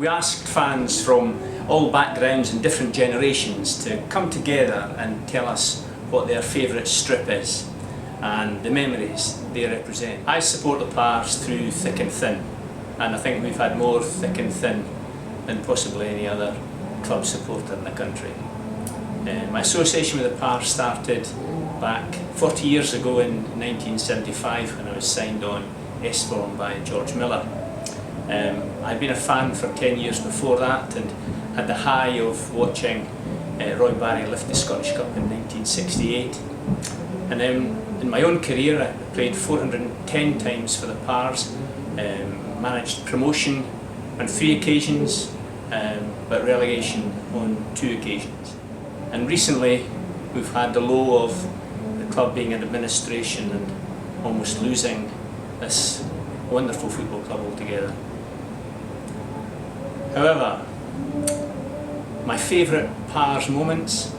We asked fans from all backgrounds and different generations to come together and tell us what their favourite strip is and the memories they represent. I support the Pars through thick and thin, and I think we've had more thick and thin than possibly any other club supporter in the country. My association with the Pars started back 40 years ago in 1975 when I was signed on S-Form by George Miller. I'd been a fan for 10 years before that and had the high of watching Roy Barry lift the Scottish Cup in 1968. And then in my own career I played 410 times for the Pars, managed promotion on 3 occasions, but relegation on 2 occasions. And recently we've had the low of the club being in administration and almost losing this wonderful football club altogether. However, my favourite Pars moments,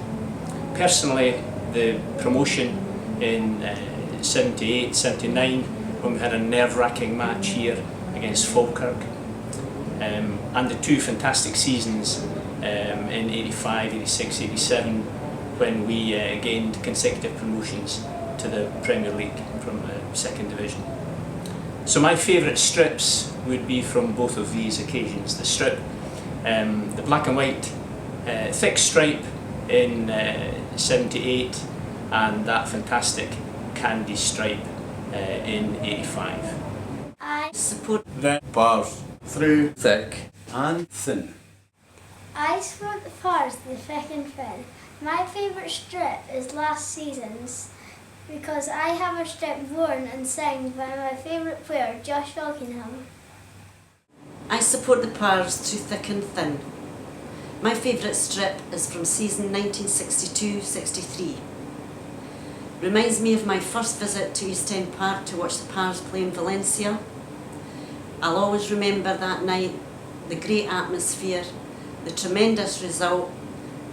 personally the promotion in 78, 79 when we had a nerve-wracking match here against Falkirk, and the 2 fantastic seasons in 85, 86, 87 when we gained consecutive promotions to the Premier League from the 2nd Division. So my favourite strips would be from both of these occasions. The strip, the black and white thick stripe in 78 and that fantastic candy stripe in 85. I support the Pars through thick and thin. I support the Pars through thick and thin. My favourite strip is last season's because I have a strip worn and signed by my favourite player, Josh Falkenham. I support the Pars through thick and thin. My favourite strip is from season 1962-63. Reminds me of my first visit to East End Park to watch the Pars play in Valencia. I'll always remember that night, the great atmosphere, the tremendous result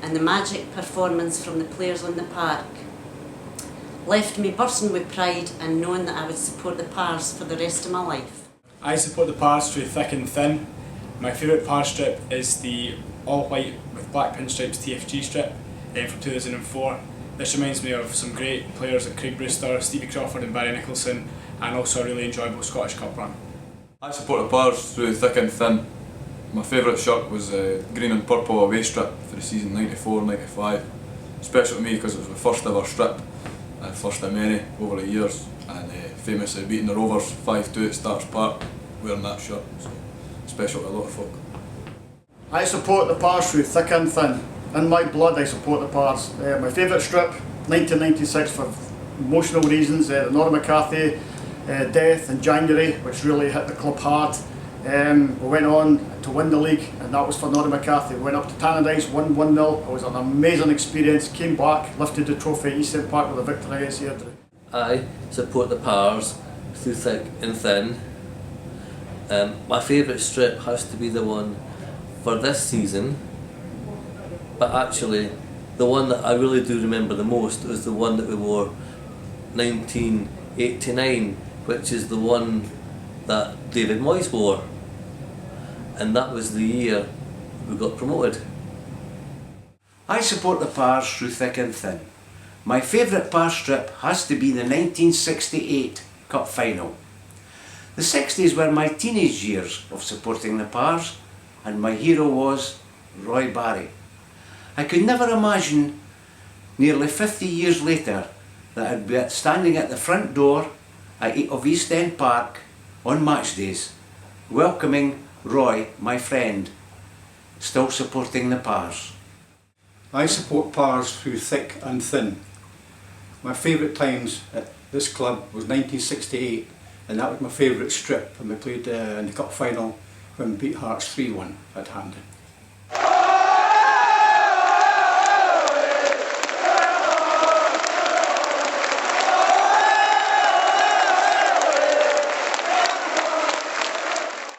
and the magic performance from the players on the park. Left me bursting with pride and knowing that I would support the Pars for the rest of my life. I support the Pars through thick and thin. My favourite Pars strip is the all-white with black pinstripes TFG strip from 2004. This reminds me of some great players like Craig Brewster, Stevie Crawford and Barry Nicholson, and also a really enjoyable Scottish Cup run. I support the Pars through thick and thin. My favourite shirt was green and purple away strip for the season 94-95. Special to me because it was my first ever strip, and first of many over the years, and famously beating the Rovers 5-2 at Starks Park wearing that shirt, so special to a lot of folk. I support the Pars through thick and thin. In my blood I support the Pars. My favourite strip, 1996 for emotional reasons, the Norman McCarthy death in January, which really hit the club hard. We went on to win the league, and that was for Norman McCarthy. We went up to Tannadice, won 1-0. It was an amazing experience. Came back, lifted the trophy at East End Park with a victory against Airdrie. I support the Pars through thick and thin. My favourite strip has to be the one for this season, but actually the one that I really do remember the most was the one that we wore 1989, which is the one that David Moyes wore, and that was the year we got promoted. I support the Pars through thick and thin. My favourite Pars strip has to be the 1968 Cup Final. The 60s were my teenage years of supporting the Pars, and my hero was Roy Barry. I could never imagine, nearly 50 years later, that I'd be standing at the front door of East End Park on match days, welcoming Roy, my friend, still supporting the Pars. I support Pars through thick and thin. My favourite times at this club was 1968, and that was my favourite strip when we played in the Cup Final when we beat Hearts 3-1 at Hampden.